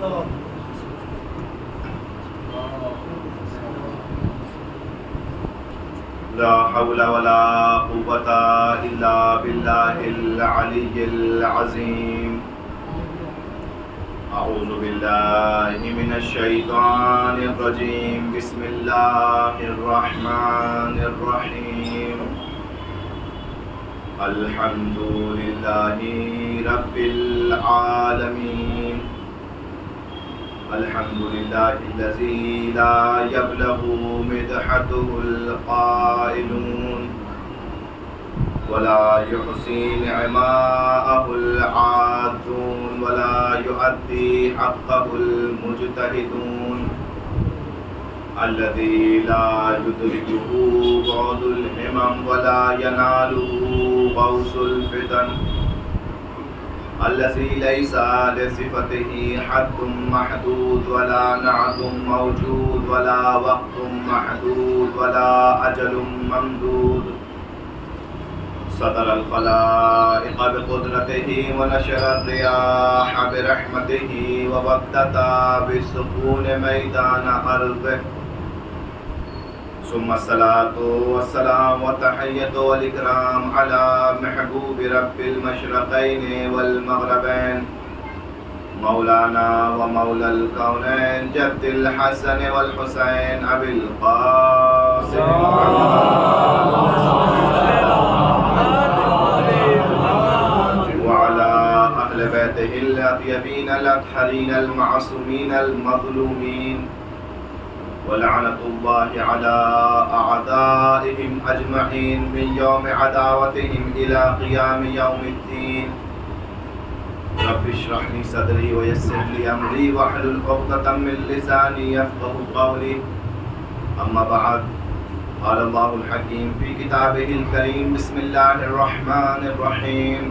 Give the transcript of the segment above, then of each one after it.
لا حول ولا قوة إلا بالله العلي العظيم. أعوذ بالله من الشيطان الرجيم. بسم الله الرحمن الرحيم. الحمد لله رب العالمين. الحمد لله الذي لا يبلغ مدحته القائلون ولا يحصي نعماءه العادون ولا يؤدي حقه المجتهدون. الذي لا يدركه بعد الهمم ولا يناله غوث الفتن. الذي ليس لصفته حد محدود ولا نعت موجود ولا وقت محدود ولا أجل ممدود. سطر الخلائق بقدرته ونشر الرياح برحمته وبدد بالسكون ميدان أرضه. ثم الصلاة والسلام والتحية والإكرام على محبوب رب المشرقين والمغربين مولانا ومولى الكونين جد الحسن والحسين أبي القاسم وعلى أهل بيته الأطيبين الأطهرين المعصومين المظلومين. ولعنة الله على أعدائهم أجمعين من يوم عداوتهم إلى قيام يوم الدين. رب اشرح لي صدري ويسر لي أمري واحلل عقدة من لساني يفقهوا قولي. أما بعد، قال الله الحكيم في كتابه الكريم. بسم الله الرحمن الرحيم.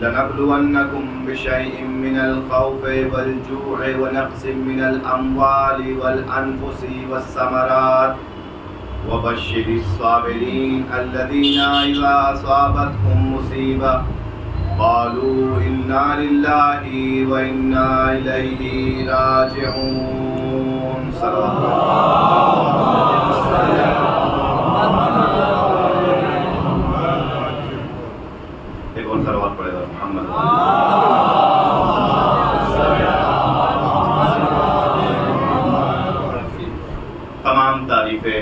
لنبلونكم بشيء من الخوف والجوع ونقص من الأموال والأنفس والثمرات وبشر الصابرين الذين إذا أصابتهم مصيبة قالوا إنا لله وإنا إليه راجعون. صلى الله عليه وسلم. ایک اور صلوات پڑھے گا محمد. تمام تعریفیں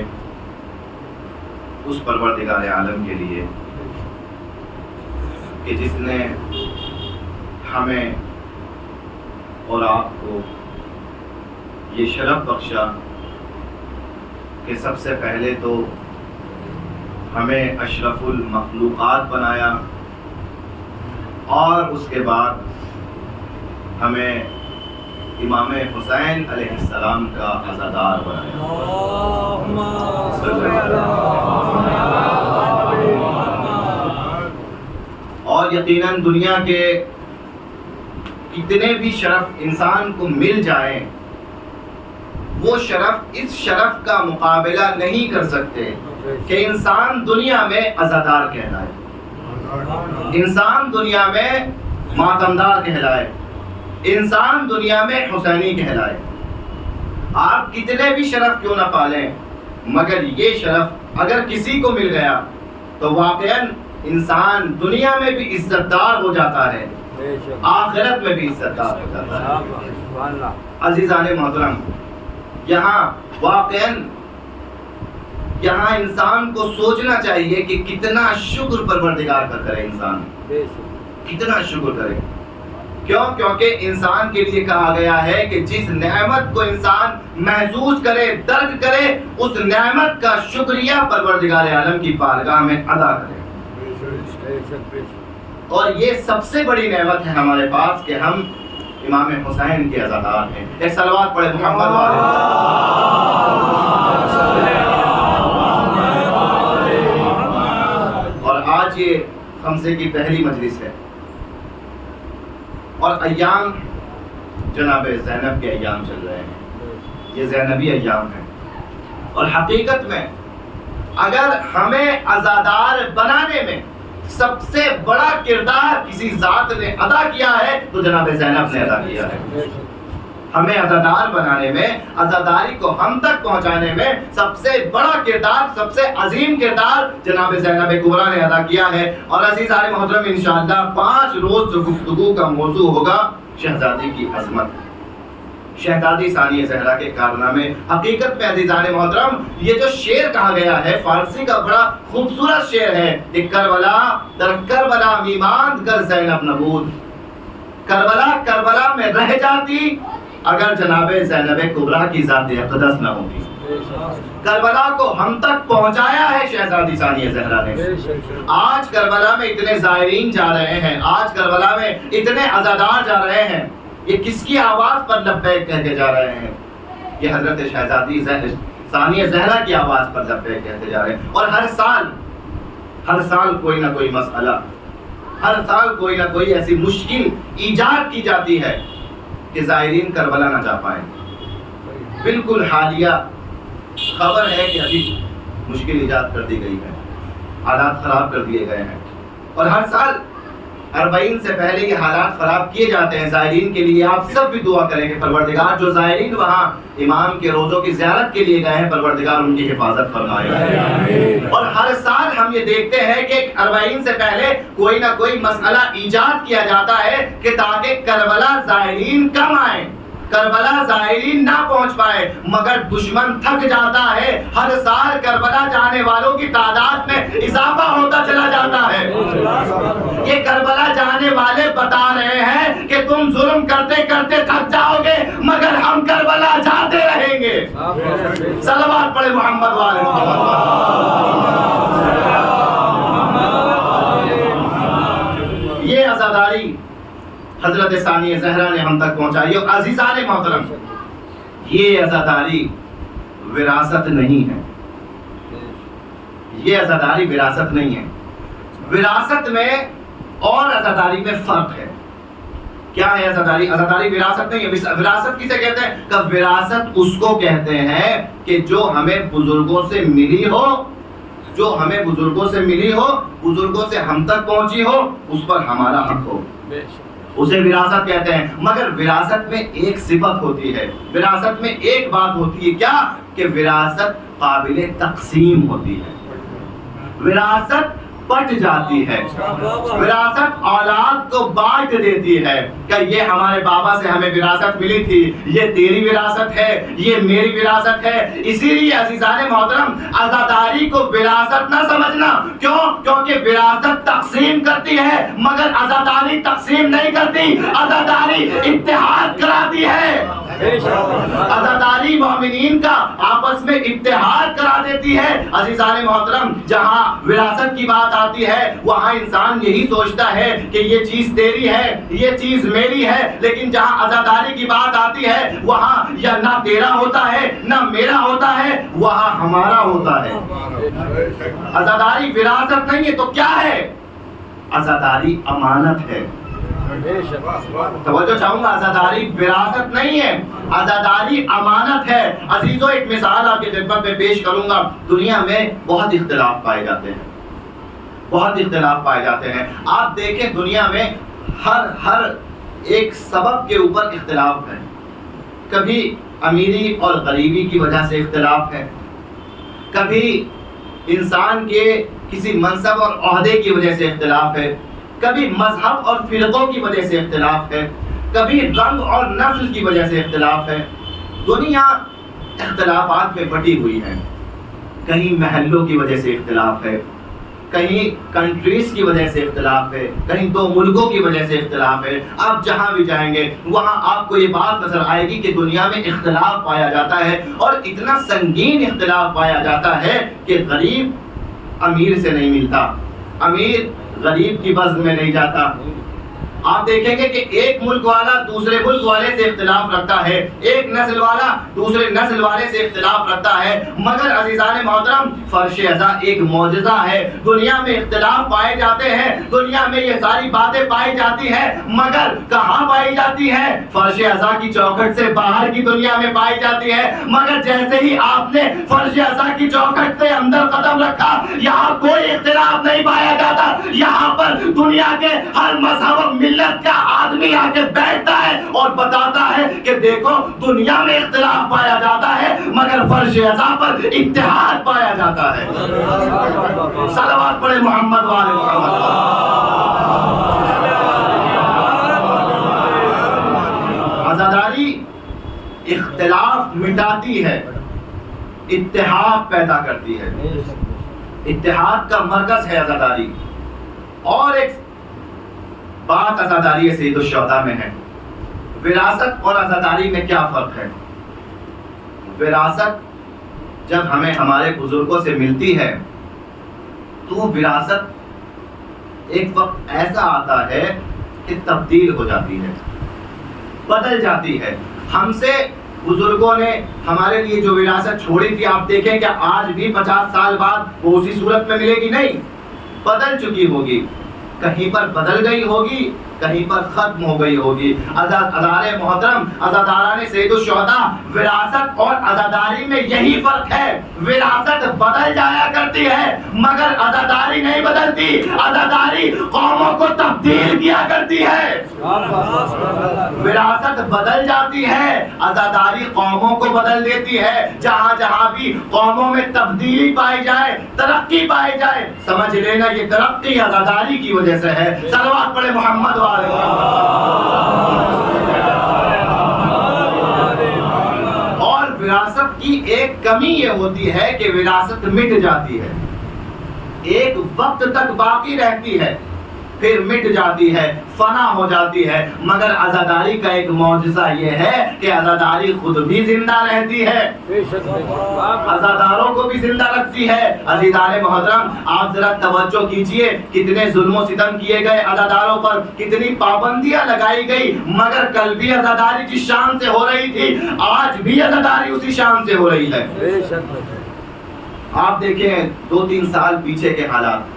اس پروردگار عالم کے لیے کہ جس نے ہمیں اور آپ کو یہ شرف بخشا کہ سب سے پہلے تو ہمیں اشرف المخلوقات بنایا اور اس کے بعد ہمیں امام حسین علیہ السلام کا عزادار بنایا. اور یقیناً دنیا کے کتنے بھی شرف انسان کو مل جائیں وہ شرف اس شرف کا مقابلہ نہیں کر سکتے کہ انسان دنیا میں عزادار کہلائے، انسان دنیا میں ماتمدار کہلائے، انسان دنیا میں حسینی کہلائے. آپ کتنے بھی شرف کیوں نہ پالیں مگر یہ شرف اگر کسی کو مل گیا تو واقعاً انسان دنیا میں بھی عزت دار ہو جاتا ہے، آخرت میں بھی عزت دار ہو جاتا ہے. عزیزان محترم، یہاں واقعاً انسان کو سوچنا چاہیے کہ کتنا شکر پروردگار کا کرے انسان، کتنا شکر کرے. کیوں؟ کیونکہ انسان کے لیے کہا گیا ہے کہ جس نعمت کو انسان محسوس کرے، درک کرے، اس نعمت کا شکریہ پروردگار عالم کی بارگاہ میں ادا کرے. اور یہ سب سے بڑی نعمت ہے ہمارے پاس کہ ہم امام حسین کے عزادار ہیں. ایک صلوات پڑھے محمد والے. اور آج یہ خمسے کی پہلی مجلس ہے اور ایام جناب زینب کے ایام چل رہے ہیں. یہ زینبی ایام ہیں اور حقیقت میں اگر ہمیں عزادار بنانے میں سب سے بڑا کردار کسی ذات نے ادا کیا ہے تو جناب زینب نے ادا کیا ہے. ہمیں عزادار بنانے میں، عزاداری کو ہم تک پہنچانے میں سب سے بڑا کردار، سب سے عظیم کردار جناب زینب کبریٰ نے ادا کیا ہے. اور عزیزان محترم انشاءاللہ 5 روز جو گفتگو کا موضوع ہوگا شہزادی کی عظمت، شہزادی ثانیہ زہرا کے کارنامے. حقیقت میں عزیزان محترم یہ جو شعر کہا گیا ہے فارسی کا بڑا خوبصورت شعر ہے کہ کربلا در کربلا میماند گر زینب نبود. کربلا میں رہ جاتی اگر جناب زینب کبریٰ کی ذات اقدس نہ ہوتی. کربلا کو ہم تک پہنچایا ہے شہزادی ثانیہ زہرا نے. آج کربلا میں اتنے زائرین جا رہے ہیں، آج کربلا میں اتنے عزادار جا رہے ہیں، یہ کس کی آواز پر لبیک کہتے جا رہے ہیں؟ یہ حضرت شہزادی ثانیہ زہرا کی آواز پر لبیک کہتے جا رہے ہیں. اور ہر سال کوئی نہ کوئی مسئلہ، ہر سال کوئی نہ کوئی ایسی مشکل ایجاد کی جاتی ہے کہ زائرین کربلا نہ جا پائیں. بالکل حالیہ خبر ہے کہ ابھی مشکل ایجاد کر دی گئی ہے، حالات خراب کر دیے گئے ہیں، اور ہر سال 40 سے پہلے یہ حالات خراب کیے جاتے ہیں زائرین کے لیے. آپ سب بھی دعا کریں کہ پروردگار جو زائرین وہاں امام کے روزوں کی زیارت کے لیے گئے ہیں پروردگار ان کی حفاظت فرمائے. اور ہر سال ہم یہ دیکھتے ہیں کہ 40 سے پہلے کوئی نہ کوئی مسئلہ ایجاد کیا جاتا ہے کہ تاکہ کربلا زائرین کم آئیں، کربلا زائرین نہ پہنچ پائے. مگر دشمن تھک جاتا ہے، ہر سال کربلا جانے والوں کی تعداد میں اضافہ ہوتا چلا جاتا ہے. یہ کربلا جانے والے بتا رہے ہیں کہ تم ظلم کرتے کرتے تھک جاؤ گے مگر ہم کربلا جاتے رہیں گے. صلوات پڑھے محمد والے محمد. یہ عزاداری حضرت ثانیہ زہرا نے ہم تک پہنچائی. اور عزیزان محترم یہ عزاداری وراثت نہیں ہے، یہ عزاداری وراثت نہیں ہے. وراثت میں اور عزاداری میں فرق ہے. کیا ہے عزاداری؟ عزاداری وراثت نہیں ہے. وراثت کسے کہتے ہیں؟ کہ وراثت اس کو کہتے ہیں کہ جو ہمیں بزرگوں سے ملی ہو، جو ہمیں بزرگوں سے ملی ہو، بزرگوں سے ہم تک پہنچی ہو، اس پر ہمارا حق ہو، اسے وراثت کہتے ہیں. مگر وراثت میں ایک صفت ہوتی ہے، وراثت میں ایک بات ہوتی ہے. کیا؟ کہ وراثت قابل تقسیم ہوتی ہے، وراثت پٹ جاتی ہے، وراثت اولاد کو بانٹ دیتی ہے کہ یہ ہمارے بابا سے ہمیں وراثت ملی تھی، یہ تیری وراثت ہے، یہ میری وراثت ہے. اسی لیے عزیزان محترم عزاداری کو وراثت نہ سمجھنا. کیوں؟ کیونکہ وراثت تقسیم کرتی ہے مگر عزاداری تقسیم نہیں کرتی، عزاداری اتحاد کراتی ہے. عزاداری مومنین کا آپس میں اتحاد کرا دیتی ہے. عزیزان محترم جہاں وراثت کی بات آتی ہے وہاں انسان یہی سوچتا ہے کہ یہ چیز تیری ہے، یہ چیز میری ہے. لیکن جہاں عزاداری کی بات آتی ہے وہاں یا نہ تیرا ہوتا ہے نہ میرا ہوتا ہے، وہاں ہمارا ہوتا ہے. عزاداری وراثت نہیں ہے تو کیا ہے؟ عزاداری امانت ہے. توجہ چاہوں گا، عزاداری وراثت نہیں ہے، عزاداری امانت ہے. عزیزو ایک مثال آپ کی خدمت میں پیش کروں گا. دنیا میں بہت اختلاف پائے جاتے ہیں، بہت اختلاف پائے جاتے ہیں. آپ دیکھیں دنیا میں ہر ایک سبب کے اوپر اختلاف ہے. کبھی امیری اور غریبی کی وجہ سے اختلاف ہے، کبھی انسان کے کسی منصب اور عہدے کی وجہ سے اختلاف ہے، کبھی مذہب اور فرقوں کی وجہ سے اختلاف ہے، کبھی رنگ اور نسل کی وجہ سے اختلاف ہے. دنیا اختلافات میں بٹی ہوئی ہے. کہیں محلوں کی وجہ سے اختلاف ہے، کہیں کنٹریز کی وجہ سے اختلاف ہے، کہیں 2 ملکوں کی وجہ سے اختلاف ہے. آپ جہاں بھی جائیں گے وہاں آپ کو یہ بات نظر آئے گی کہ دنیا میں اختلاف پایا جاتا ہے، اور اتنا سنگین اختلاف پایا جاتا ہے کہ غریب امیر سے نہیں ملتا، امیر غریب کی بزم میں نہیں جاتا، آپ دیکھیں گے کہ ایک ملک والا دوسرے ملک والے سے اختلاف رکھتا ہے، ایک نسل والا دوسرے نسل والے سے اختلاف رکھتا ہے، مگر عزیزان محترم فرش ازاں ایک معجزہ ہے۔ دنیا میں اختلاف پائے جاتے ہیں، دنیا میں یہ ساری باتیں پائی جاتی ہیں، مگر کہاں پائی جاتی ہے؟ فرش ازاں کی چوکھٹ سے باہر کی دنیا میں پائی جاتی ہے، مگر جیسے ہی آپ نے فرش ازاں کی چوکھٹ سے اندر قدم رکھا، یہاں کوئی اختلاف نہیں پایا جاتا۔ یہاں پر دنیا کے ہر مذہب و ملت کا آدمی آ کے بیٹھتا ہے اور بتاتا ہے کہ دیکھو دنیا میں اختلاف پایا جاتا ہے مگر فرش ازاں پر اتحاد پایا جاتا ہے۔ صلوات پڑھے محمد والے محمد۔ عزاداری اختلاف مٹاتی ہے، اتحاد پیدا کرتی ہے، اتحاد کا مرکز ہے عزاداری۔ اور ایک بات عزاداری سید الشہداء میں ہے، وراثت اور عزاداری میں کیا فرق ہے؟ وراثت جب ہمیں ہمارے بزرگوں سے ملتی ہے تو وراثت ایک وقت ایسا آتا ہے کہ تبدیل ہو جاتی ہے، بدل جاتی ہے۔ ہم سے بزرگوں نے ہمارے لیے جو وراثت چھوڑی تھی، آپ دیکھیں کہ آج بھی 50 سال بعد وہ اسی صورت میں ملے گی؟ نہیں، بدل چکی ہوگی، کہیں پر بدل گئی ہوگی، کہیں پر ختم ہو گئی ہوگی۔ عزادار محترم، عزاداران سید الشہداء، وراثت اور عزاداری میں یہی فرق ہے۔ وراثت بدل جایا کرتی ہے مگر عزاداری نہیں بدلتی۔ عزاداری قوموں کو تبدیل کیا کرتی ہے، وراثت بدل جاتی ہے، عزاداری قوموں کو بدل دیتی ہے۔ جہاں جہاں بھی قوموں میں تبدیلی پائی جائے، ترقی پائی جائے، سمجھ لینا یہ ترقی عزاداری کی وجہ سے ہے۔ صلوات پڑھے محمد والے۔ اور وراثت کی ایک کمی یہ ہوتی ہے کہ وراثت مٹ جاتی ہے، ایک وقت تک باقی رہتی ہے، پھر مٹ جاتی ہے، فنا ہو جاتی ہے۔ مگر عزاداری کا ایک معجزہ یہ ہے کہ عزاداری خود بھی زندہ رہتی ہے، عزاداروں کو بھی زندہ رکھتی ہے۔ عزیزان محترم، آپ ذرا توجہ کیجئے، کتنے ظلم و ستم کیے گئے عزاداروں پر، کتنی پابندیاں لگائی گئی، مگر کل بھی عزاداری جس شان سے ہو رہی تھی آج بھی عزاداری اسی شان سے ہو رہی ہے۔ آپ دیکھیں 2-3 سال پیچھے کے حالات،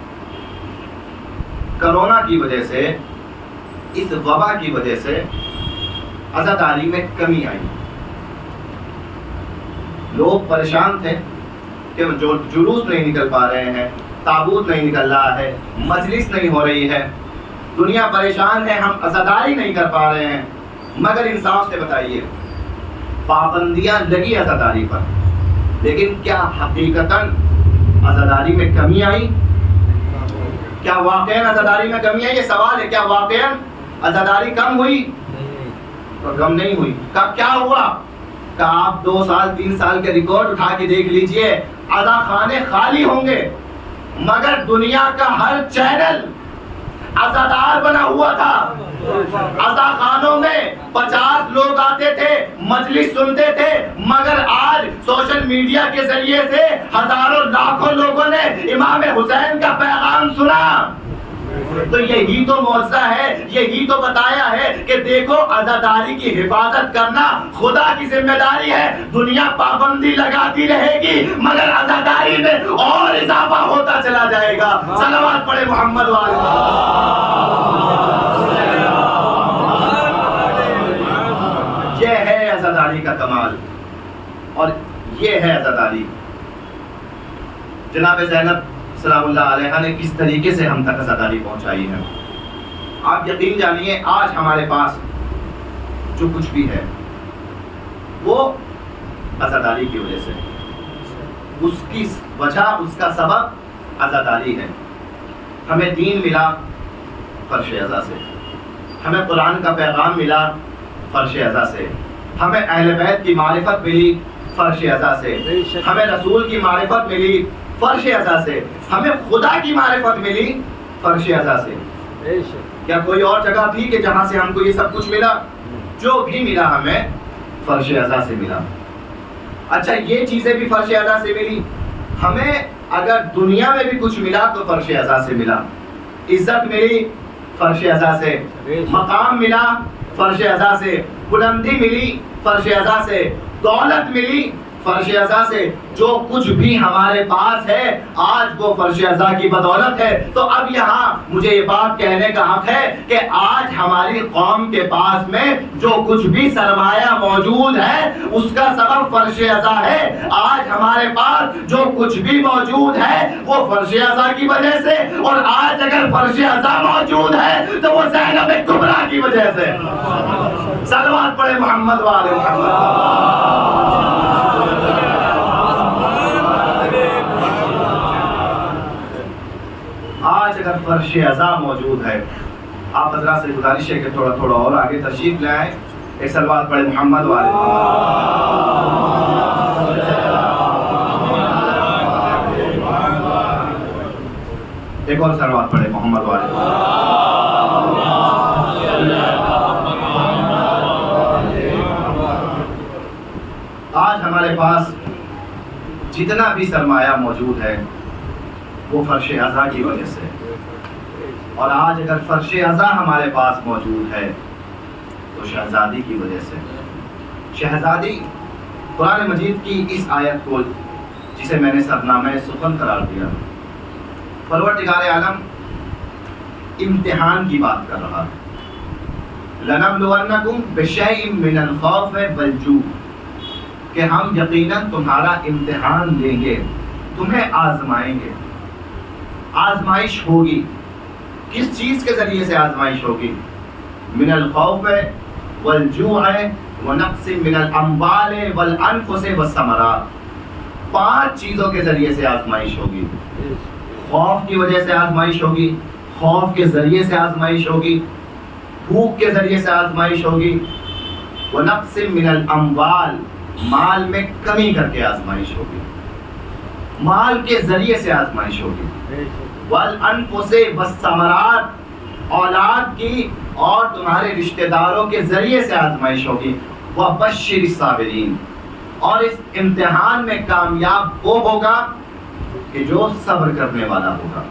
کرونا کی وجہ سے، اس وبا کی وجہ سے عزاداری میں کمی آئی۔ لوگ پریشان تھے کہ جو جلوس نہیں نکل پا رہے ہیں، تابوت نہیں نکل رہا ہے، مجلس نہیں ہو رہی ہے، دنیا پریشان ہے، ہم عزاداری نہیں کر پا رہے ہیں۔ مگر انصاف سے بتائیے، پابندیاں لگی عزاداری پر، لیکن کیا حقیقتاً عزاداری میں کمی آئی؟ کیا واقعاً عزاداری میں کمی آئی؟ یہ سوال ہے، کیا واقعاً عزاداری کم ہوئی؟ تو کم نہیں ہوئی۔ کیا ہوا؟ کہ آپ 2 سال 3 سال کے ریکارڈ اٹھا کے دیکھ لیجئے، عزا خانے خالی ہوں گے مگر دنیا کا ہر چینل عزادار بنا ہوا تھا۔ عزا خانوں میں 50 لوگ آتے تھے، مجلس سنتے تھے، مگر آج سوشل میڈیا کے ذریعے سے ہزاروں لاکھوں لوگوں نے امام حسین کا پیغام سنا۔ تو یہی تو معجزہ ہے، یہی تو بتایا ہے کہ دیکھو عزاداری کی حفاظت کرنا خدا کی ذمہ داری ہے۔ دنیا پابندی لگاتی رہے گی مگر عزاداری میں اور اضافہ ہوتا چلا جائے گا۔ صلوات پڑھے محمد والے۔ یہ ہے عزاداری کا کمال اور یہ ہے عزاداری۔ جناب زینب سلام اللہ علیہ نے کس طریقے سے ہم تک عزاداری پہنچائی ہے۔ آپ یقین جانیے آج ہمارے پاس جو کچھ بھی ہے وہ عزاداری کی وجہ سے، اس کی وجہ، اس کا سبب عزاداری ہے۔ ہمیں دین ملا فرش عزا سے، ہمیں قرآن کا پیغام ملا فرش عزا سے، ہمیں اہل بیت کی معرفت ملی فرش عزا سے، ہمیں رسول کی معرفت ملی فرش عزا سے، ہمیں خدا کی معرفت ملی فرش عزا سے۔ کیا کوئی اور جگہ تھی کہ جہاں سے ہم کو یہ سب کچھ ملا؟ جو بھی ملا ہمیں فرش عزا سے ملا۔ اچھا یہ چیزیں بھی فرش عزا سے ملی، ہمیں اگر دنیا میں بھی کچھ ملا تو فرش عزا سے ملا۔ عزت ملی فرش ازا سے، مقام ملا فرش ازا سے، بلندی ملی فرش ازا سے، دولت ملی فرش ازا سے، جو کچھ بھی ہمارے پاس ہے آج وہ فرش ازا کی بدولت ہے۔ تو اب یہاں مجھے یہ بات کہنے کا حق ہے کہ آج ہماری قوم کے پاس میں جو کچھ بھی سرمایہ موجود ہے اس کا سبب فرش ازا ہے۔ آج ہمارے پاس جو کچھ بھی موجود ہے وہ فرش ازا کی وجہ سے، اور آج اگر فرش ازا موجود ہے تو وہ زینب کبریٰ کی وجہ سے۔ صلوات پڑھے محمد والے محمد۔ آج اگر فرش ازا موجود ہے، آپ حضرات سے گزارش ہے کہ تھوڑا تھوڑا اور آگے تشریف لے آئیں، ایک صلوات پڑھے محمد والے۔ ایک اور صلوات پڑھے محمد والے۔ آج ہمارے پاس جتنا بھی سرمایہ موجود ہے وہ فرش ازا کی وجہ سے، اور آج اگر فرش ازا ہمارے پاس موجود ہے تو شہزادی کی وجہ سے۔ شہزادی قرآن مجید کی اس آیت کو جسے میں نے سرنامہ سخن قرار دیا، پروردگار عالم امتحان کی بات کر رہا ہے۔ لَنَبْلُوَنَّكُمْ بِشَيْءٍ مِّنَ الْخَوْفِ وَالْجُوعِ، کہ ہم یقیناً تمہارا امتحان لیں گے، تمہیں آزمائیں گے۔ آزمائش ہوگی، کس چیز کے ذریعے سے آزمائش ہوگی؟ من الخوف والجوع ونقص من الاموال والانفس والثمرات، 5 چیزوں کے ذریعے سے آزمائش ہوگی۔ خوف کی وجہ سے آزمائش ہوگی، خوف کے ذریعے سے آزمائش ہوگی، بھوک کے ذریعے سے آزمائش ہوگی، ونقص من الاموال، مال میں کمی کر کے آزمائش ہوگی، مال کے ذریعے سے آزمائش ہوگی، والانفس والثمرات، اولاد کی اور تمہارے رشتہ داروں کے ذریعے سے آزمائش ہوگی، وبشر الصابرین، اور اس امتحان میں کامیاب وہ ہوگا کہ جو صبر کرنے والا ہوگا۔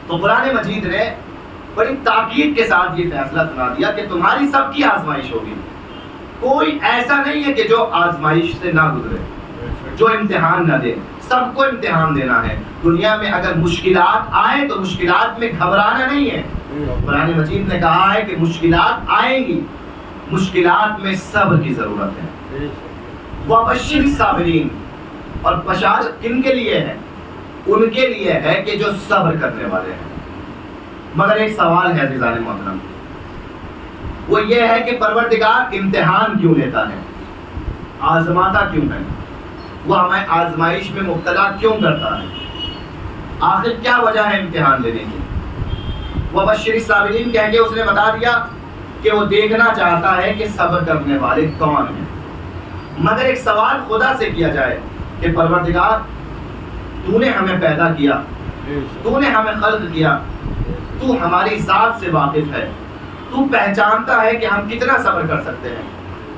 تو قرآن مجید نے بڑی تاکید کے ساتھ یہ فیصلہ سنا دیا کہ تمہاری سب کی آزمائش ہوگی، کوئی ایسا نہیں ہے کہ جو آزمائش سے نہ گزرے، جو امتحان نہ دے، سب کو امتحان دینا ہے۔ دنیا میں اگر مشکلات آئیں تو مشکلات میں گھبرانا نہیں ہے۔ قرآن مجید نے کہا ہے کہ مشکلات آئیں گی، مشکلات میں صبر کی ضرورت ہے۔ وَبَشِّرِ الصَّابِرِينَ، اور بشارت کن کے لیے ہے؟ ان کے لیے ہے کہ جو صبر کرنے والے ہیں۔ مگر ایک سوال ہے عزیزان محترم، وہ یہ ہے کہ پروردگار امتحان کیوں لیتا ہے، آزماتا کیوں ہے، وہ ہمیں آزمائش میں مبتلا کیوں کرتا ہے؟ آخر کیا وجہ ہے امتحان لینے کی؟ وَبَشِّرِ الصَّابِرِينَ کہہ کے اس نے بتا دیا کہ وہ دیکھنا چاہتا ہے کہ صبر کرنے والے کون ہیں۔ مگر ایک سوال خدا سے کیا جائے کہ پروردگار تو نے ہمیں پیدا کیا، تو نے ہمیں خلق کیا، تو ہماری ذات سے واقف ہے، تو پہچانتا ہے کہ ہم کتنا صبر کر سکتے ہیں۔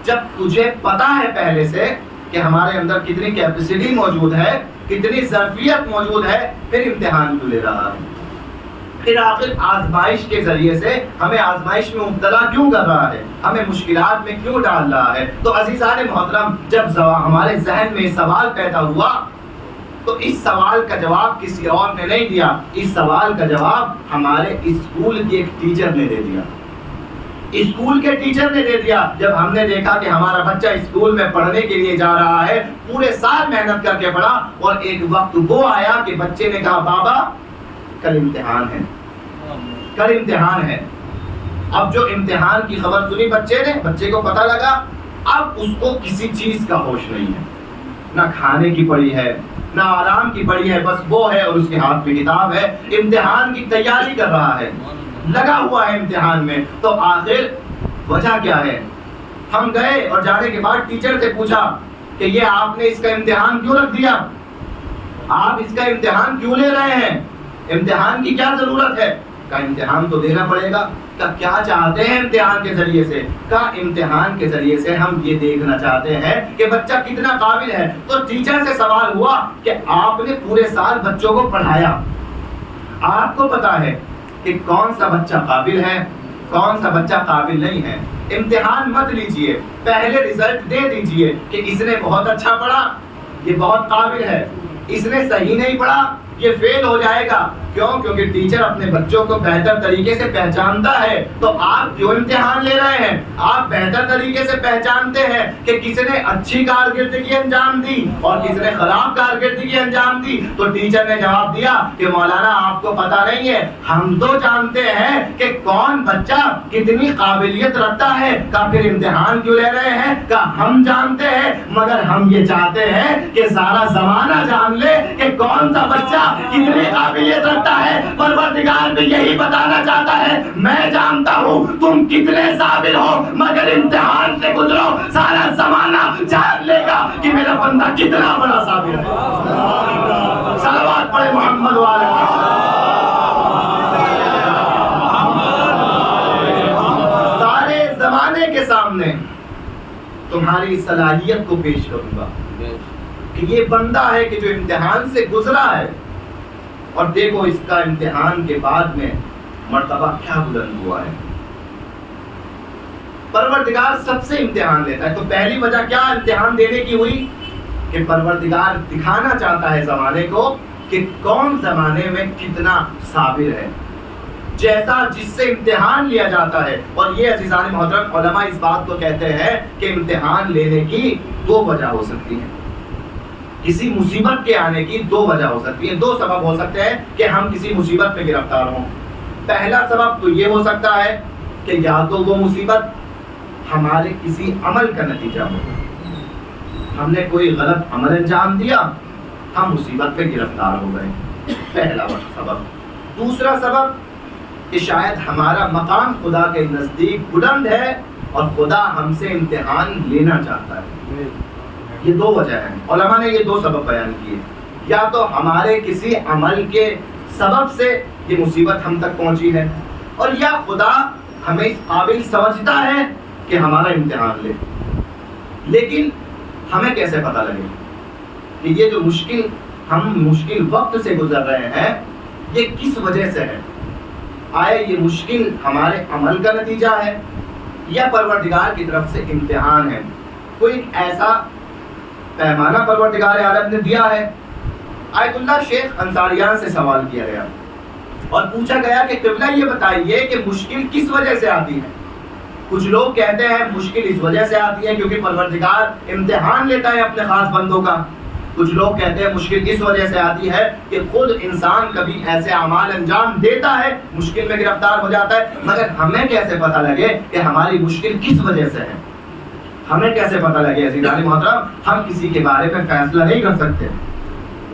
جب تجھے پتا ہے پہلے سے کہ ہمارے اندر کتنی کیپیسٹی موجود ہے، کتنی ظرفیت موجود ہے، پھر امتحان کیوں لے رہا ہے؟ پھر آخر آزمائش کے ذریعے سے ہمیں آزمائش میں مبتلا کیوں کر رہا ہے، ہمیں مشکلات میں کیوں ڈال رہا ہے؟ تو عزیزان محترم، جب ہمارے ذہن میں سوال پیدا ہوا تو اس سوال کا جواب کسی اور نے نہیں دیا، اس سوال کا جواب ہمارے اسکول کے ایک ٹیچر نے دے دیا۔ اسکول کے ٹیچر نے دے دیا۔ جب ہم نے دیکھا کہ ہمارا بچہ اسکول میں پڑھنے کے لیے جا رہا ہے، پورے سال محنت کر کے پڑھا، اور ایک وقت وہ آیا کہ بچے نے کہا بابا کل امتحان ہے، کل امتحان ہے۔ اب جو امتحان کی خبر سنی بچے نے، بچے کو پتہ لگا، اب اس کو کسی چیز کا ہوش نہیں ہے، نہ کھانے کی پڑی ہے، نہ آرام کی پڑی ہے، بس وہ ہے اور اس کے ہاتھ میں کتاب ہے، امتحان کی تیاری کر رہا ہے، لگا ہوا ہے امتحان میں۔ تو آخر وجہ کیا ہے؟ ہم گئے اور جانے کے بعد ٹیچر سے پوچھا کہ یہ آپ نے اس کا امتحان کیوں رکھ دیا، آپ اس کا امتحان کیوں لے رہے ہیں، امتحان کی کیا ضرورت ہے؟ کہا امتحان تو دینا پڑے گا۔ کہا کیا چاہتے ہیں امتحان کے ذریعے سے؟ کہا امتحان کے ذریعے سے ہم یہ دیکھنا چاہتے ہیں کہ بچہ کتنا قابل ہے۔ تو ٹیچر سے سوال ہوا کہ آپ نے پورے سال بچوں کو پڑھایا، آپ کو پتا ہے کہ کون سا بچہ قابل ہے، کون سا بچہ قابل نہیں ہے۔ امتحان مت لیجئے، پہلے رزلٹ دے دیجئے کہ اس نے بہت اچھا پڑھا، یہ بہت قابل ہے، اس نے صحیح نہیں پڑھا، یہ فیل ہو جائے گا۔ کیوں؟ کیونکہ ٹیچر اپنے بچوں کو بہتر طریقے سے پہچانتا ہے۔ تو آپ کیوں امتحان لے رہے ہیں؟ آپ بہتر طریقے سے پہچانتے ہیں کہ کس نے اچھی کارکردگی انجام دی اور کس نے خراب کارکردگی انجام دی۔ تو ٹیچر نے جواب دیا کہ مولانا آپ کو پتہ نہیں ہے، ہم تو جانتے ہیں کہ کون بچہ کتنی قابلیت رکھتا ہے، کا پھر امتحان کیوں لے رہے ہیں؟ کا ہم جانتے ہیں، مگر ہم یہ چاہتے ہیں کہ سارا زمانہ جان لے کہ کون سا بچہ کتنی قابلیت رکھتا ہے۔ پروردگار بھی یہی بتانا چاہتا ہے، میں جانتا ہوں تم کتنے صابر ہو، مگر امتحان سے گزرو، سارا زمانہ جان لے گا کہ میرا بندہ کتنا بڑا صابر ہے۔ صلوات پڑھے محمد والے سارے زمانے کے سامنے تمہاری صلاحیت کو پیش کروں گا کہ یہ بندہ ہے کہ جو امتحان سے گزرا ہے، اور دیکھو اس کا امتحان کے بعد میں مرتبہ کیا بلند ہوا ہے۔ پروردگار سب سے امتحان لیتا ہے۔ تو پہلی وجہ کیا امتحان دینے کی ہوئی؟ کہ پروردگار دکھانا چاہتا ہے زمانے کو کہ کون زمانے میں کتنا صابر ہے، جیسا جس سے امتحان لیا جاتا ہے۔ اور یہ عزیزان محترم، علماء اس بات کو کہتے ہیں کہ امتحان لینے کی دو وجہ ہو سکتی ہیں۔ کسی مصیبت کے آنے کی دو وجہ ہو سکتی ہے، دو سبب ہو سکتے ہیں کہ ہم کسی مصیبت میں گرفتار ہوں۔ پہلا سبب تو یہ ہو سکتا ہے کہ یا تو وہ مصیبت ہمارے کسی عمل کا نتیجہ ہو، ہم نے کوئی غلط عمل انجام دیا، ہم مصیبت پہ گرفتار ہو گئے، پہلا سبب۔ دوسرا سبب کہ شاید ہمارا مقام خدا کے نزدیک بلند ہے اور خدا ہم سے امتحان لینا چاہتا ہے۔ یہ دو وجہ ہیں، علماء نے یہ دو سبب بیان کیے، یا تو ہمارے کسی عمل کے سبب سے یہ مصیبت ہم تک پہنچی ہے، اور یا خدا ہمیں اس قابل سمجھتا ہے کہ ہمارا امتحان لے۔ لیکن ہمیں کیسے پتہ لگے کہ یہ جو ہم مشکل وقت سے گزر رہے ہیں یہ کس وجہ سے ہے؟ آئے یہ مشکل ہمارے عمل کا نتیجہ ہے یا پروردگار کی طرف سے امتحان ہے؟ کوئی ایسا پیمانہ پروردگار عالم نے دیا ہے؟ آیت اللہ شیخ انصاریان سے سوال کیا گیا اور پوچھا گیا کہ قبلہ یہ بتائیے کہ مشکل کس وجہ سے آتی ہے؟ کچھ لوگ کہتے ہیں مشکل اس وجہ سے آتی ہے کیونکہ پروردگار امتحان لیتا ہے اپنے خاص بندوں کا۔ کچھ لوگ کہتے ہیں مشکل اس وجہ سے آتی ہے کہ خود انسان کبھی ایسے اعمال انجام دیتا ہے، مشکل میں گرفتار ہو جاتا ہے۔ مگر ہمیں کیسے پتہ لگے کہ ہماری مشکل کس وجہ سے ہے؟ ہمیں کیسے پتہ لگے عزیزان محترم؟ ہم کسی کے بارے میں فیصلہ نہیں کر سکتے،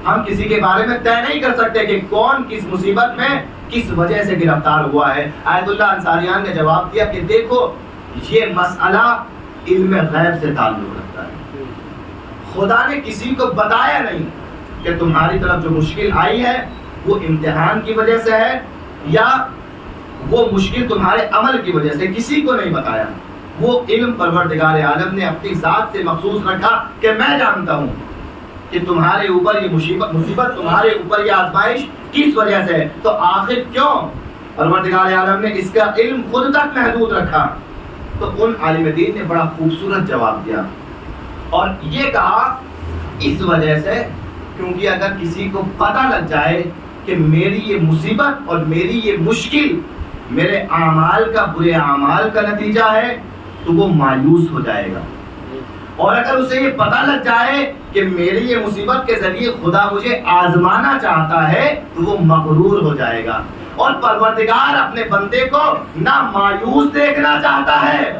ہم کسی کے بارے میں طے نہیں کر سکتے کہ کون کس مصیبت میں کس وجہ سے گرفتار ہوا ہے۔ آیت اللہ انصاریان نے جواب دیا کہ دیکھو یہ مسئلہ علم غیب سے تعلق رکھتا ہے۔ خدا نے کسی کو بتایا نہیں کہ تمہاری طرف جو مشکل آئی ہے وہ امتحان کی وجہ سے ہے یا وہ مشکل تمہارے عمل کی وجہ سے، کسی کو نہیں بتایا۔ وہ علم پروردگار عالم نے اپنی ذات سے مخصوص رکھا کہ میں جانتا ہوں کہ تمہارے اوپر یہ مصیبت تمہارے اوپر یہ آزمائش کس وجہ سے ہے۔ تو آخر کیوں پروردگار عالم نے اس کا علم خود تک محدود رکھا؟ تو ان عالم دین نے بڑا خوبصورت جواب دیا اور یہ کہا اس وجہ سے کیونکہ اگر کسی کو پتہ لگ جائے کہ میری یہ مصیبت اور میری یہ مشکل میرے اعمال کا، برے اعمال کا نتیجہ ہے تو وہ مایوس ہو جائے گا، اور اگر اسے یہ پتہ لگ جائے کہ میری یہ مصیبت کے ذریعے خدا مجھے آزمانا چاہتا ہے تو وہ مغرور ہو جائے گا۔ اور پروردگار اپنے بندے کو نہ مایوس دیکھنا چاہتا ہے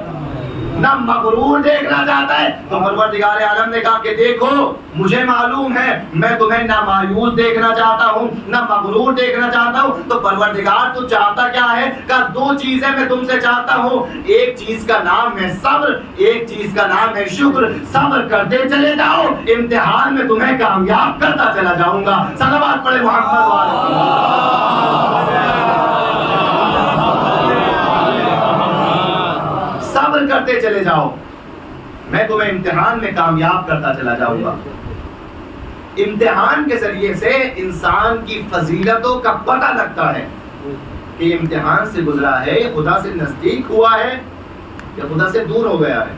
نہ مغرور دیکھنا چاہتا ہے۔ تو پروردگار عالم نے کہا کہ دیکھو مجھے معلوم ہے میں تمہیں نہ مایوس دیکھنا چاہتا ہوں نہ مغرور دیکھنا چاہتا ہوں۔ تو پروردگار تو چاہتا کیا ہے؟ کہ دو چیزیں میں تم سے چاہتا ہوں، ایک چیز کا نام ہے صبر، ایک چیز کا نام ہے شکر۔ صبر کرتے چلے جاؤ، امتحان میں تمہیں کامیاب کرتا چلا جاؤں گا۔ صلوات پڑھے محمد والے۔ صبر کرتے چلے جاؤ، میں تمہیں امتحان میں کامیاب کرتا چلا جاؤں گا۔ امتحان کے ذریعے سے انسان کی فضیلتوں کا پتہ لگتا ہے۔ کہ امتحان سے گزرا ہے، یہ خدا سے نزدیک ہوا ہے یا خدا سے دور ہو گیا ہے؟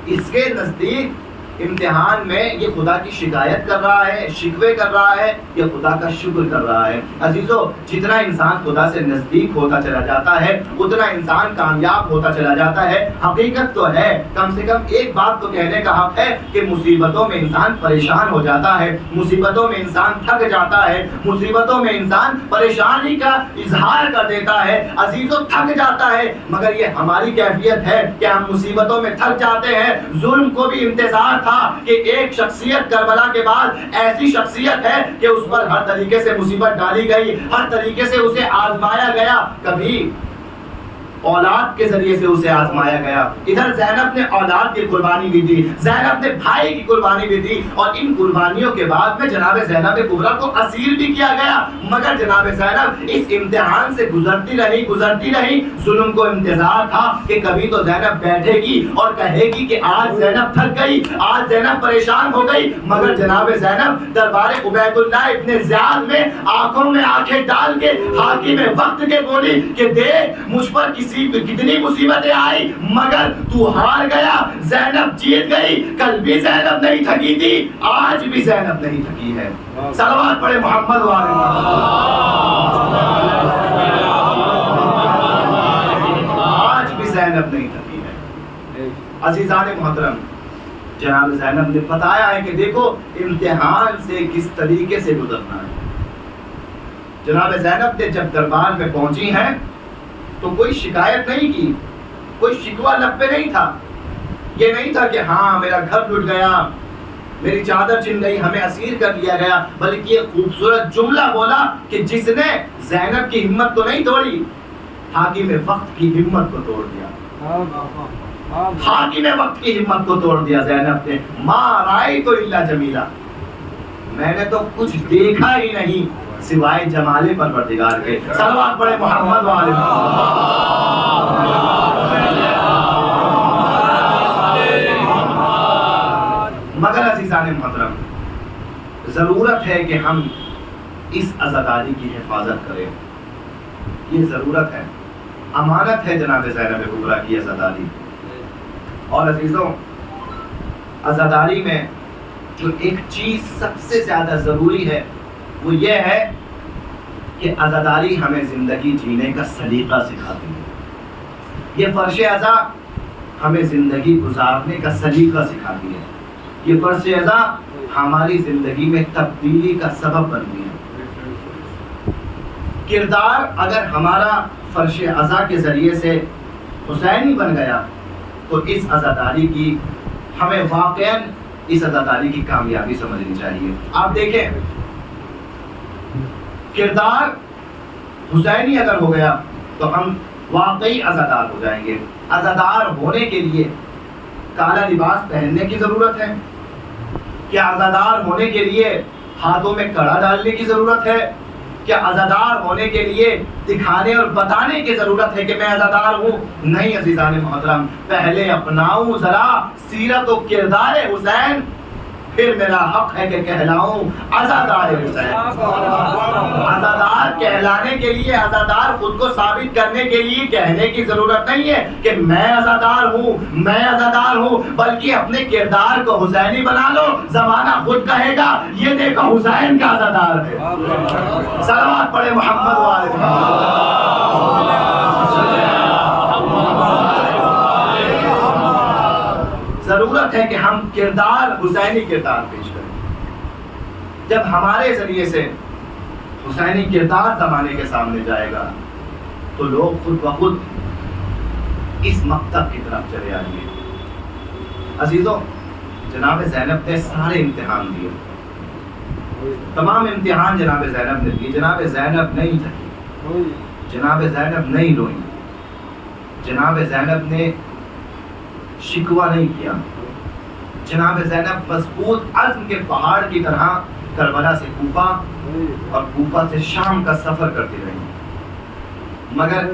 اس کے نزدیک امتحان میں یہ خدا کی شکایت کر رہا ہے، شکوے کر رہا ہے، یا خدا کا شکر کر رہا ہے؟ عزیزو، جتنا انسان خدا سے نزدیک ہوتا چلا جاتا ہے اتنا انسان کامیاب ہوتا چلا جاتا ہے۔ حقیقت تو ہے، کم سے کم ایک بات تو کہنے کا حق ہے کہ مصیبتوں میں انسان پریشان ہو جاتا ہے، مصیبتوں میں انسان تھک جاتا ہے، مصیبتوں میں انسان پریشانی کا اظہار کر دیتا ہے، عزیزو تھک جاتا ہے۔ مگر یہ ہماری کیفیت ہے کہ ہم مصیبتوں میں تھک جاتے ہیں۔ ظلم کو بھی انتظار تھا کہ ایک شخصیت کربلا کے بعد ایسی شخصیت ہے کہ اس پر ہر طریقے سے مصیبت ڈالی گئی، ہر طریقے سے اسے آزمایا گیا، کبھی اولاد کے ذریعے سے اسے آزمایا گیا۔ ادھر زینب نے اولاد کی قربانی بھی دی، زینب نے بھائی کی قربانی بھی دی، اور ان قربانیوں کے بعد میں جناب زینب کبریٰ کو اسیر بھی کیا گیا۔ مگر جناب زینب اس امتحان سے گزرتی رہی۔ ظلم کو انتظار تھا کہ کبھی تو زینب بیٹھے گی اور کہے گی کہ آج زینب تھک گئی، آج زینب پریشان ہو گئی۔ مگر جناب زینب دربار عبید اللہ ابن زیاد میں آنکھوں میں آنکھیں ڈال کے حاکم وقت کے بولی کہ دیکھ مجھ پر کتنی مصیبتیں آئی مگر تو ہار گیا، زینب جیت گئی۔ کل بھی زینب نہیں تھکی تھی، آج بھی زینب نہیں تھکی ہے۔ صلوات پڑھے محمد والے آج بھی زینب نہیں تھکی ہے۔ عزیزان محترم، جناب زینب نے بتایا ہے کہ دیکھو امتحان سے کس طریقے سے گزرنا ہے۔ جناب زینب نے جب دربار میں پہنچی ہیں تو کوئی شکایت نہیں کی، کوئی شکوہ لب پہ نہیں تھا۔ یہ نہیں تھا کہ ہاں میرا گھر ٹوٹ گیا، میری چادر چھن گئی، ہمیں اسیر کر لیا گیا، بلکہ یہ خوبصورت جملہ بولا کہ جس نے زینب کی ہمت تو نہیں توڑی، حاکم وقت کی ہمت کو توڑ دیا۔ حاکم وقت کی ہمت کو توڑ دیا زینب نے۔ ما رأیت الا جمیلا، میں نے تو کچھ دیکھا ہی نہیں سوائے جمال پروردگار کے۔ صلوات پڑھے محمد والے۔ مگر عزیزان محترم، ضرورت ہے کہ ہم اس عزاداری کی حفاظت کریں، یہ ضرورت ہے، امانت ہے جناب زینب کبریٰ کی عزاداری۔ اور عزیزوں، عزاداری میں جو ایک چیز سب سے زیادہ ضروری ہے وہ یہ ہے کہ عزاداری ہمیں زندگی جینے کا سلیقہ سکھاتی ہے۔ یہ فرش عزا ہمیں زندگی گزارنے کا سلیقہ سکھاتی ہے۔ یہ فرش عزا ہماری زندگی میں تبدیلی کا سبب بنتی ہے۔ کردار اگر ہمارا فرش عزا کے ذریعے سے حسینی بن گیا تو اس عزاداری کی ہمیں واقعاً اس عزاداری کی کامیابی سمجھنی چاہیے۔ آپ دیکھیں، کردار حسینی اگر ہو گیا تو ہم واقعی عزادار ہو جائیں گے۔ عزادار ہونے کے لیے کالا لباس پہننے کی ضرورت ہے؟ کیا عزادار ہونے کے لیے ہاتھوں میں کڑا ڈالنے کی ضرورت ہے؟ کیا عزادار ہونے کے لیے دکھانے اور بتانے کی ضرورت ہے کہ میں عزادار ہوں؟ نہیں عزیزان محترم، پہلے اپناؤں ذرا سیرت و کردار حسین، پھر میرا حق ہے کہ کہلاؤں عزادار حسین۔ عزادار کہلانے کے لیے، عزادار خود کو ثابت کرنے کے لیے کہنے کی ضرورت نہیں ہے کہ میں عزادار ہوں، میں عزادار ہوں، بلکہ اپنے کردار کو حسینی بنا لو، زمانہ خود کہے گا یہ دیکھو حسین کا عزادار ہے۔ صلوات پڑھے محمد والے۔ ضرورت ہے کہ ہم کردار حسینی کردار پیش کریں۔ جب ہمارے ذریعے سے حسینی کردار زمانے کے سامنے جائے گا تو لوگ خود بخود اس مکتب کی طرف چلے آئیں گے۔ عزیزوں، جناب زینب نے سارے امتحان دیے، تمام امتحان جناب زینب نے دیے۔ جناب زینب نہیں تھکی، جناب زینب نہیں روئی، جناب زینب نے شکوہ نہیں کیا۔ جناب زینب مضبوط عزم کے پہاڑ کی طرح کربلا سے کوفہ اور کوفہ سے شام کا سفر کرتی رہی۔ مگر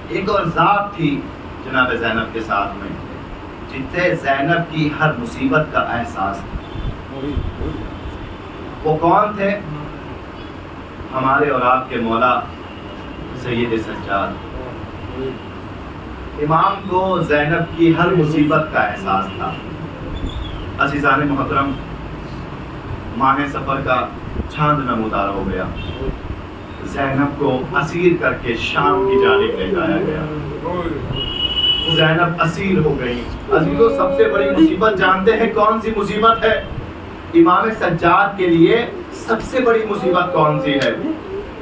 ایک اور ذات تھی جناب زینب کے ساتھ میں، جتنے زینب کی ہر مصیبت کا احساس تھا۔ وہ کون تھے؟ ہمارے اور آپ کے مولا سید سجاد. امام کو زینب کی ہر مصیبت کا احساس تھا. عزیزان محترم، ماہ سفر کا چاند نمودار ہو گیا. زینب کو اسیر کر کے شام کی جانب لے جایا گیا. زینب اسیر ہو گئی. عزیزوں، سب سے بڑی مصیبت جانتے ہیں کون سی مصیبت ہے؟ امام سجاد کے لیے سب سے بڑی مصیبت کون سی ہے؟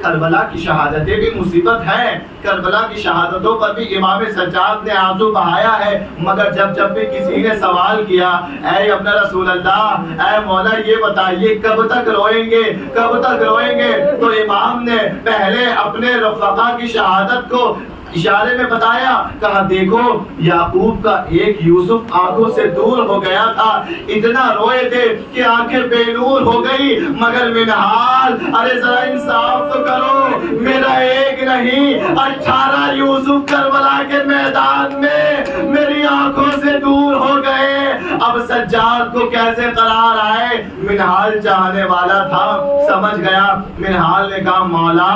کربلا کی شہادتیں بھی مصیبت ہیں. کربلا کی شہادتوں پر بھی امام سجاد نے آنسو بہایا ہے. مگر جب بھی کسی نے سوال کیا، اے ابن رسول اللہ، اے مولا یہ بتائیے کب تک روئیں گے، کب تک روئیں گے؟ تو امام نے پہلے اپنے رفقا کی شہادت کو اشارے میں بتایا. کہا دیکھو یعقوب کا ایک یوسف آنکھوں سے دور ہو گیا تھا، اتنا روئے تھے کہ آنکھیں بے نور ہو گئی. مگر منہال، ارے ذرا انصاف تو کرو، میرا ایک نہیں 18 یوسف کربلا کے میدان میں میری آنکھوں سے دور ہو گئے. اب سجاد کو کیسے قرار آئے؟ منہال چاہنے والا تھا، سمجھ گیا. منہال نے کہا مولا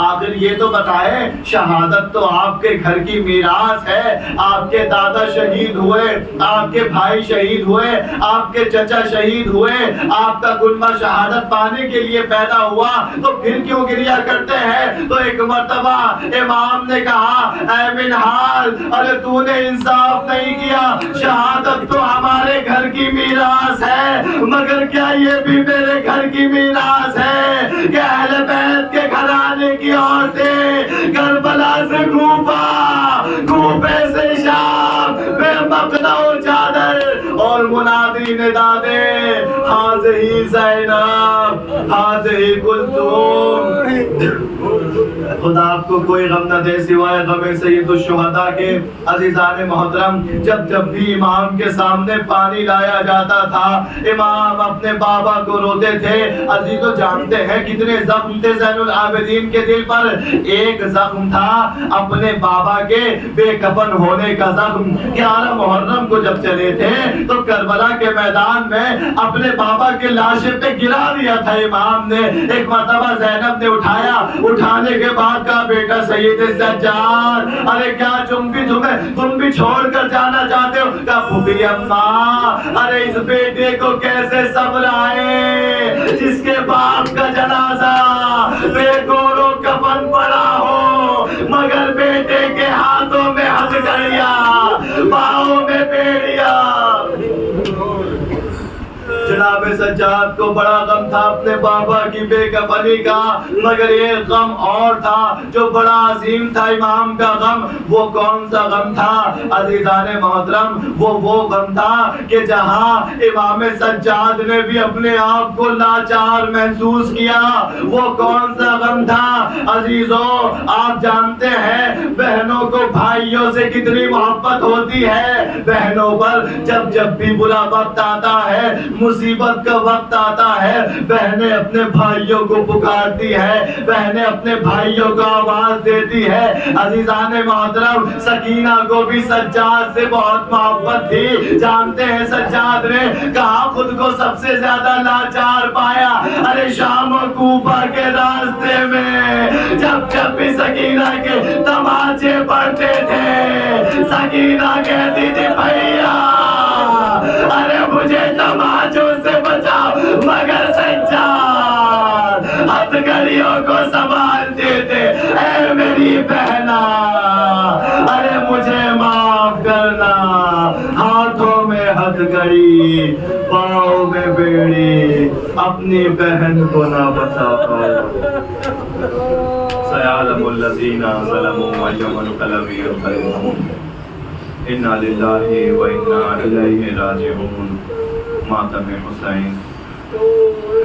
آخر یہ تو بتائے، شہادت تو آپ کے گھر کی میراث ہے. آپ کے دادا شہید ہوئے، آپ کے بھائی شہید ہوئے، آپ کے چچا شہید ہوئے، آپ کا کنبہ شہادت پانے کے لیے پیدا ہوا، تو پھر کیوں گریا کرتے ہیں؟ تو ایک مرتبہ امام نے کہا اے منہال، ارے تو نے انصاف نہیں کیا. شہادت تو ہمارے گھر کی میراث ہے، مگر کیا یہ بھی میرے گھر کی میراث ہے کہ اہل بیت کے گھرانے کی عورتیں کربلا سے کوفے سے شام بے مقنع و چادر اور منادی ندا دے حاضہی زینب حاضہی کلثوم. خدا آپ کو کوئی غم نہ دے سوائے غم سید الشہداء کے. عزیزان محترم، جب بھی امام کے سامنے پانی لایا جاتا تھا، امام اپنے بابا کو روتے تھے. عزیزو جانتے ہیں کتنے زخم تھے زین العابدین کے دل پر. ایک زخم تھا اپنے بابا کے بے کفن ہونے کا زخم. 11 محرم کو جب چلے تھے تو کربلا کے میدان میں اپنے بابا کے لاشے پہ گرا دیا تھا امام نے. ایک مرتبہ زینب نے اٹھایا، اٹھانے کے بعد کہا بیٹا سید سجاد، ارے کیا تم بھی چھوڑ کر جانا چاہتے ہو؟ کہا پھوپھی اماں، ارے اس بیٹے کو کیسے صبر آئے جس کے باپ کا جنازہ بے گور و کفن پڑا ہو، مگر بیٹے کے ہاتھوں میں ہتھکڑیاں، پاؤں میں بیڑیاں. جناب سجاد کو بڑا غم تھا اپنے بابا کی بے کفنی کا، مگر ایک غم اور تھا جو بڑا عظیم تھا امام کا غم. وہ کون سا غم تھا عزیزان محترم؟ وہ غم تھا کہ جہاں امام سجاد نے بھی اپنے آپ کو لاچار محسوس کیا. وہ کون سا غم تھا عزیزوں؟ آپ جانتے ہیں بہنوں کو بھائیوں سے کتنی محبت ہوتی ہے. بہنوں پر جب بھی برا وقت آتا ہے، مصیبت کا وقت آتا ہے، بہنیں اپنے بھائیوں کو پکارتی ہے، بہنیں اپنے بھائیوں کو آواز دیتی ہے. عزیزان محترم، سکینہ کو بھی سجاد سے بہت محبت تھی. جانتے ہیں سجاد نے کہا خود کو سب سے زیادہ لاچار پایا ارے شام و کوفہ کے راستے میں. جب بھی سکینہ کے تماچے پڑتے تھے، سکینہ کہتی تھی بھیا ارے مجھے تماچوں سے بچاؤ، مگر سجاد ہتھکڑیوں کو سنبھالتے تھے. اے میری بہنا، ارے مجھے معاف کرنا، ہاتھوں میں ہتھکڑی، پاؤں میں بیڑی، اپنی بہن کو نہ بچا پاؤ. سیعلم الذین ظلموا ایہم الانقلاب ینقلبون. انا للہ و انا الیہ راجعون. ماتم حسین.